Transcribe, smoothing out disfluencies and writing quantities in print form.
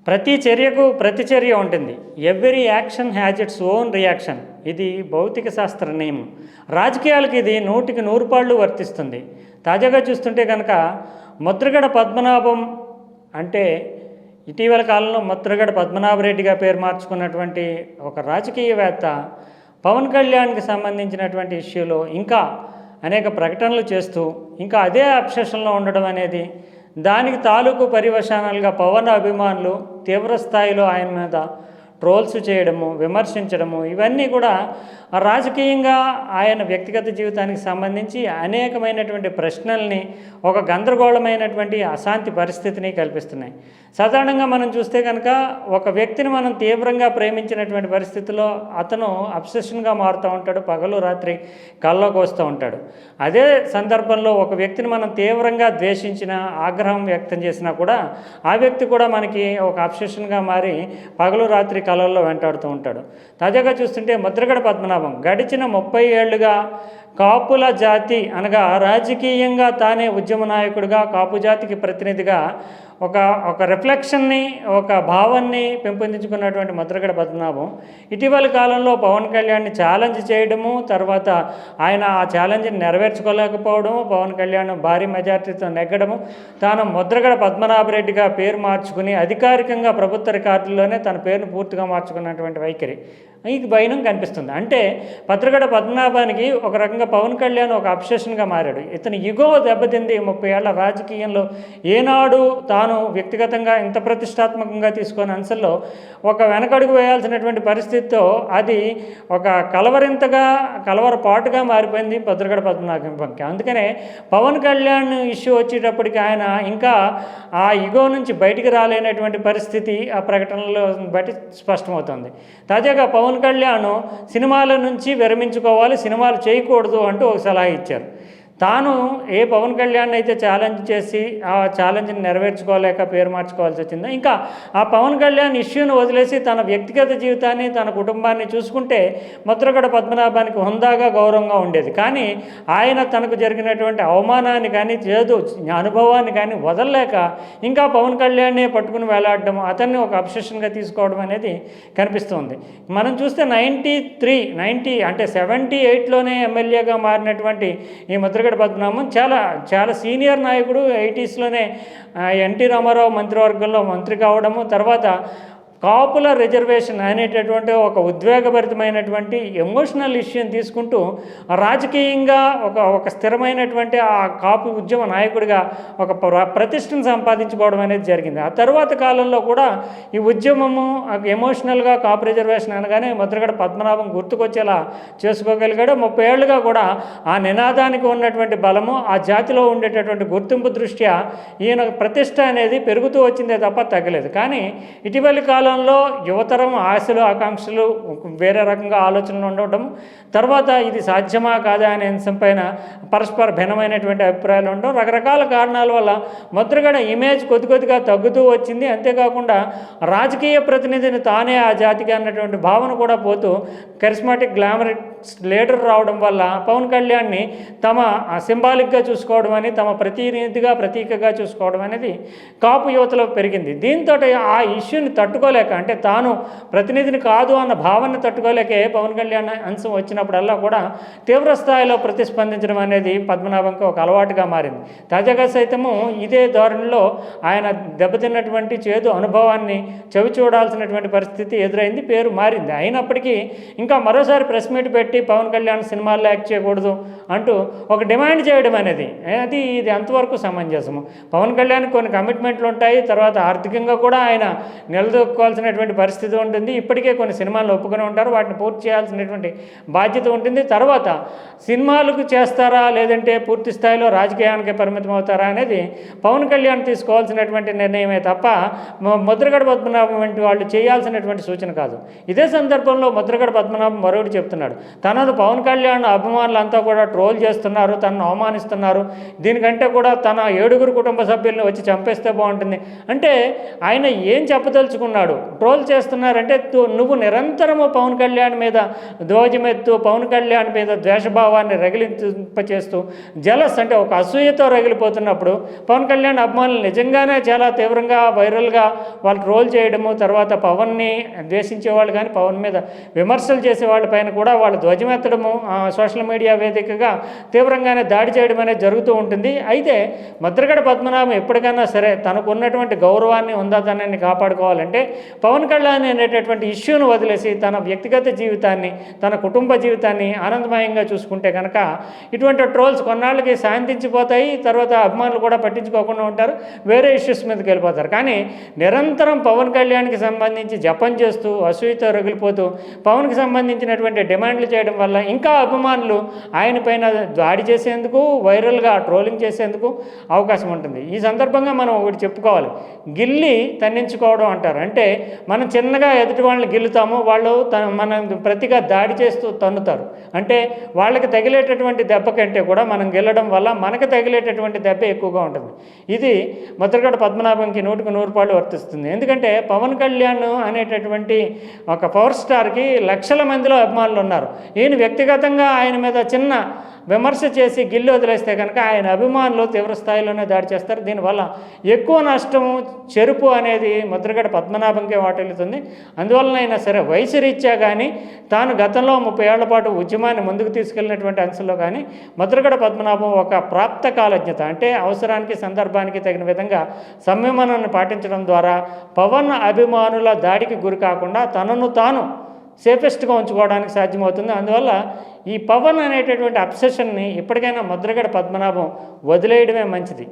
ప్రతి చర్యకు ప్రతిచర్య ఉంటుంది. Every action has its own reaction. ఇది భౌతిక శాస్త్ర నియమం. రాజకీయాలకు ఇది 100కి 100 పాళ్ళు వర్తిస్తుంది. తాజాగా చూస్తుంటే కనుక ముద్రగడ పద్మనాభం అంటే ఇటీవల కాలంలో ముద్రగడ పద్మనాభరెడ్డిగా పేరు మార్చుకున్నటువంటి ఒక రాజకీయవేత్త పవన్ కళ్యాణ్కి సంబంధించినటువంటి ఇష్యూలో ఇంకా అనేక ప్రకటనలు చేస్తూ ఇంకా అదే అబ్సెషన్లో ఉండడం అనేది, దానికి తాలూకు పర్యవసానాలుగా పవన్ అభిమానులు తీవ్ర స్థాయిలో ఆయన మీద ట్రోల్స్ చేయడము, విమర్శించడము, ఇవన్నీ కూడా రాజకీయంగా ఆయన వ్యక్తిగత జీవితానికి సంబంధించి అనేకమైనటువంటి ప్రశ్నల్ని, ఒక గందరగోళమైనటువంటి అశాంతి పరిస్థితిని కల్పిస్తున్నాయి. సాధారణంగా మనం చూస్తే కనుక ఒక వ్యక్తిని మనం తీవ్రంగా ప్రేమించినటువంటి పరిస్థితిలో అతను అబ్సెషన్గా మారుతూ ఉంటాడు, పగలు రాత్రి కల్లోకి వస్తూ ఉంటాడు. అదే సందర్భంలో ఒక వ్యక్తిని మనం తీవ్రంగా ద్వేషించిన, ఆగ్రహం వ్యక్తం చేసినా కూడా ఆ వ్యక్తి కూడా మనకి ఒక అబ్సెషన్గా మారి పగలు రాత్రి కళల్లో వెంటాడుతూ ఉంటాడు. తాజాగా చూస్తుంటే ముద్రగడ పద్మనాభం గడిచిన 30 ఏళ్లుగా కాపుల జాతి అనగా రాజకీయంగా తానే ఉద్యమ నాయకుడిగా, కాపు జాతికి ప్రతినిధిగా ఒక రిఫ్లెక్షన్ని, ఒక భావాన్ని పెంపొందించుకున్నటువంటి ముద్రగడ పద్మనాభం ఇటీవల కాలంలో పవన్ కళ్యాణ్ని ఛాలెంజ్ చేయడము, తర్వాత ఆయన ఆ ఛాలెంజ్ని నెరవేర్చుకోలేకపోవడము, పవన్ కళ్యాణ్ భారీ మెజార్టీతో నెగ్గడము, తాను ముద్రగడ పద్మనాభరెడ్డిగా పేరు మార్చుకుని అధికారికంగా ప్రభుత్వ రికార్డుల్లోనే తన పేరును పూర్తిగా మార్చుకున్నటువంటి వైఖరి ఈ భయం కనిపిస్తుంది. అంటే ముద్రగడ పద్మనాభానికి ఒక రకంగా పవన్ కళ్యాణ్ ఒక అబ్సెషన్గా మారాడు. ఇతని ఇగో దెబ్బతింది. 30 ఏళ్ల రాజకీయంలో ఏనాడు తాను వ్యక్తిగతంగా ఇంత ప్రతిష్టాత్మకంగా తీసుకున్న అంశంలో ఒక వెనకడుగు వేయాల్సినటువంటి పరిస్థితితో అది ఒక కలవరపాటుగా మారిపోయింది ముద్రగడ పద్మనాభంకి. అందుకనే పవన్ కళ్యాణ్ ఇష్యూ వచ్చేటప్పటికి ఆయన ఇంకా ఆ ఇగో నుంచి బయటికి రాలేనటువంటి పరిస్థితి ఆ ప్రకటనలో బట్టి స్పష్టమవుతుంది. తాజాగా పవన్ కళ్యాణ్ సినిమాల నుంచి విరమించుకోవాలి, సినిమాలు చేయకూడదు అంటూ ఒక సలహా ఇచ్చారు. తాను ఏ పవన్ కళ్యాణ్ అయితే ఛాలెంజ్ చేసి ఆ ఛాలెంజ్ని నెరవేర్చుకోలేక పేరు మార్చుకోవాల్సి వచ్చిందో, ఇంకా ఆ పవన్ కళ్యాణ్ ఇష్యూను వదిలేసి తన వ్యక్తిగత జీవితాన్ని, తన కుటుంబాన్ని చూసుకుంటే ముద్రగడ పద్మనాభానికి హుందాగా, గౌరవంగా ఉండేది. కానీ ఆయన తనకు జరిగినటువంటి అవమానాన్ని కానీ, చేదు అనుభవాన్ని కానీ వదలలేక ఇంకా పవన్ కళ్యాణ్నే పట్టుకుని వేలాడడం, అతన్ని ఒక అబ్సెషన్గా తీసుకోవడం అనేది కనిపిస్తుంది. మనం చూస్తే 78లోనే ఎమ్మెల్యేగా మారినటువంటి ఈ ముద్రగడ పద్మనాభం చాలా సీనియర్ నాయకుడు. 80స్లోనే ఎన్టీ రామారావు మంత్రివర్గంలో మంత్రి కావడము, తర్వాత కాపుల రిజర్వేషన్ అనేటటువంటి ఒక ఉద్వేగభరితమైనటువంటి ఎమోషనల్ ఇష్యూని తీసుకుంటూ రాజకీయంగా ఒక స్థిరమైనటువంటి ఆ కాపు ఉద్యమ నాయకుడిగా ఒక ప్రతిష్టను సంపాదించుకోవడం అనేది జరిగింది. ఆ తర్వాత కాలంలో కూడా ఈ ఉద్యమము ఎమోషనల్గా కాపు రిజర్వేషన్ అనగానే ముద్రగడ పద్మనాభం గుర్తుకొచ్చేలా చేసుకోగలిగాడు. 30 ఏళ్లుగా కూడా ఆ నినాదానికి ఉన్నటువంటి బలము, ఆ జాతిలో ఉండేటటువంటి గుర్తింపు దృష్ట్యా ఈయన ప్రతిష్ట అనేది పెరుగుతూ వచ్చిందే తప్ప తగ్గలేదు. కానీ ఇటీవలి కాలం యువతరం ఆశలు, ఆకాంక్షలు వేరే రకంగా ఆలోచనలు ఉండడం, తర్వాత ఇది సాధ్యమా కాదా అనే అంశంపైన పరస్పర భిన్నమైనటువంటి అభిప్రాయాలు ఉండడం, రకరకాల కారణాల వల్ల ముద్రగడ ఇమేజ్ కొద్దిగా తగ్గుతూ వచ్చింది. అంతేకాకుండా రాజకీయ ప్రతినిధిని తానే ఆ జాతికి అన్నటువంటి భావన కూడా పోతూ కరిస్మాటిక్, గ్లామరిక్ లీడర్ రావడం వల్ల పవన్ కళ్యాణ్ని తమ సింబాలిక్గా చూసుకోవడం అని, తమ ప్రతినిధిగా, ప్రతీకగా చూసుకోవడం అనేది కాపు యువతలో పెరిగింది. దీంతో ఆ ఇష్యూని తట్టుకోలేక, అంటే తాను ప్రతినిధిని కాదు అన్న భావన తట్టుకోలేకే పవన్ కళ్యాణ్ అంశం వచ్చినప్పుడల్లా కూడా తీవ్ర స్థాయిలో ప్రతిస్పందించడం అనేది పద్మనాభంకి ఒక అలవాటుగా మారింది. తాజాగా సైతము ఇదే ధోరణిలో ఆయన దెబ్బతిన్నటువంటి చేదు అనుభవాన్ని చవి చూడాల్సినటువంటి పరిస్థితి ఎదురైంది, పేరు మారింది. అయినప్పటికీ ఇంకా మరోసారి ప్రెస్ మీట్ పెట్టి పవన్ కళ్యాణ్ సినిమాల్లో యాక్ట్ చేయకూడదు అంటూ ఒక డిమాండ్ చేయడం అనేది ఇది అంతవరకు సమంజసము. పవన్ కళ్యాణ్ కొన్ని కమిట్మెంట్లు ఉంటాయి, తర్వాత ఆర్థికంగా కూడా ఆయన నిలదొక్కోవాల్సినటువంటి పరిస్థితి ఉంటుంది. ఇప్పటికే కొన్ని సినిమాలు ఒప్పుకొని ఉంటారు, వాటిని పూర్తి చేయాల్సినటువంటి బాధ్యత ఉంటుంది. తర్వాత సినిమాలకు చేస్తారా లేదంటే పూర్తి స్థాయిలో రాజకీయానికి పరిమితం అవుతారా అనేది పవన్ కళ్యాణ్ తీసుకోవాల్సినటువంటి నిర్ణయమే తప్ప ముద్రగడ పద్మనాభం వంటి వాళ్ళు చేయాల్సినటువంటి సూచన కాదు. ఇదే సందర్భంలో ముద్రగడ పద్మనాభం మరొకటి చెప్తున్నాడు. తనను పవన్ కళ్యాణ్ అభిమానులంతా కూడా ట్రోల్ చేస్తున్నారు, తనను అవమానిస్తున్నారు, దీనికంటే కూడా తన 7 కుటుంబ సభ్యులను వచ్చి చంపేస్తే బాగుంటుంది అంటే ఆయన ఏం చెప్పదలుచుకున్నాడు? ట్రోల్ చేస్తున్నారంటే నువ్వు నిరంతరము పవన్ కళ్యాణ్ మీద ధ్వజమెత్తు, పవన్ కళ్యాణ్ మీద ద్వేషభావాన్ని రగిలింపచేస్తూ జలస్ అంటే ఒక అసూయతో రగిలిపోతున్నప్పుడు పవన్ కళ్యాణ్ అభిమానులు నిజంగానే చాలా తీవ్రంగా వైరల్గా వాళ్ళు ట్రోల్ చేయడము, తర్వాత పవన్ని ద్వేషించేవాళ్ళు కానీ పవన్ మీద విమర్శలు చేసేవాళ్ళ పైన కూడా వాళ్ళు ధ్వజమెత్తడము సోషల్ మీడియా వేదికగా తీవ్రంగానే దాడి చేయడం అనేది జరుగుతూ ఉంటుంది. అయితే ముద్రగడ పద్మనాభం ఎప్పటికైనా సరే తనకు ఉన్నటువంటి గౌరవాన్ని ఉందాతనాన్ని కాపాడుకోవాలంటే పవన్ కళ్యాణ్ అనేటటువంటి ఇష్యూను వదిలేసి తన వ్యక్తిగత జీవితాన్ని, తన కుటుంబ జీవితాన్ని ఆనందమయంగా చూసుకుంటే కనుక ఇటువంటి ట్రోల్స్ కొన్నాళ్ళకి శాంతించిపోతాయి. తర్వాత అభిమానులు కూడా పట్టించుకోకుండా ఉంటారు, వేరే ఇష్యూస్ మీదకి వెళ్ళిపోతారు. కానీ నిరంతరం పవన్ కళ్యాణ్కి సంబంధించి జపం చేస్తూ అసూయతో రగిలిపోతూ పవన్కి సంబంధించినటువంటి డిమాండ్లు చేయడం వల్ల ఇంకా అభిమానులు ఆయన పైన దాడి చేసేందుకు, వైరల్గా ట్రోలింగ్ చేసేందుకు అవకాశం ఉంటుంది. ఈ సందర్భంగా మనం ఒకటి చెప్పుకోవాలి, గిల్లి తన్నించుకోవడం అంటారు. అంటే మనం చిన్నగా ఎదుటి వాళ్ళని గిల్లుతాము, వాళ్ళు మన ప్రతిగా దాడి చేస్తూ తన్నుతారు. అంటే వాళ్ళకి తగిలేటటువంటి దెబ్బ కంటే కూడా మనం గెల్లడం వల్ల మనకు తగిలేటటువంటి దెబ్బ ఎక్కువగా ఉంటుంది. ఇది ముద్రగడ పద్మనాభంకి 100% వర్తిస్తుంది. ఎందుకంటే పవన్ కళ్యాణ్ అనేటటువంటి ఒక పవర్ స్టార్కి లక్షల మందిలో అభిమానులు ఉన్నారు. ఈయన వ్యక్తిగతంగా ఆయన మీద చిన్న విమర్శ చేసి గిల్లి వదిలేస్తే కనుక ఆయన అభిమానులు తీవ్ర స్థాయిలోనే దాడి చేస్తారు. దీనివల్ల ఎక్కువ నష్టము, చెరుపు అనేది ముద్రగడ పద్మనాభంకే వాటిల్లుతుంది. అందువలనైనా సరే వయసు రీత్యా కానీ తాను గతంలో 30 ఏళ్ల పాటు ఉద్యమాన్ని ముందుకు తీసుకెళ్ళినటువంటి అంశంలో కానీ ముద్రగడ పద్మనాభం ఒక ప్రాప్త కాలజ్ఞత, అంటే అవసరానికి సందర్భానికి తగిన విధంగా సంయమనాన్ని పాటించడం ద్వారా పవన్ అభిమానుల దాడికి గురి కాకుండా తనను తాను సేఫెస్ట్గా ఉంచుకోవడానికి సాధ్యమవుతుంది. అందువల్ల ఈ పవన్ అనేటటువంటి అబ్సెషన్ని ఇప్పటికైనా ముద్రగడ పద్మనాభం వదిలేయడమే మంచిది.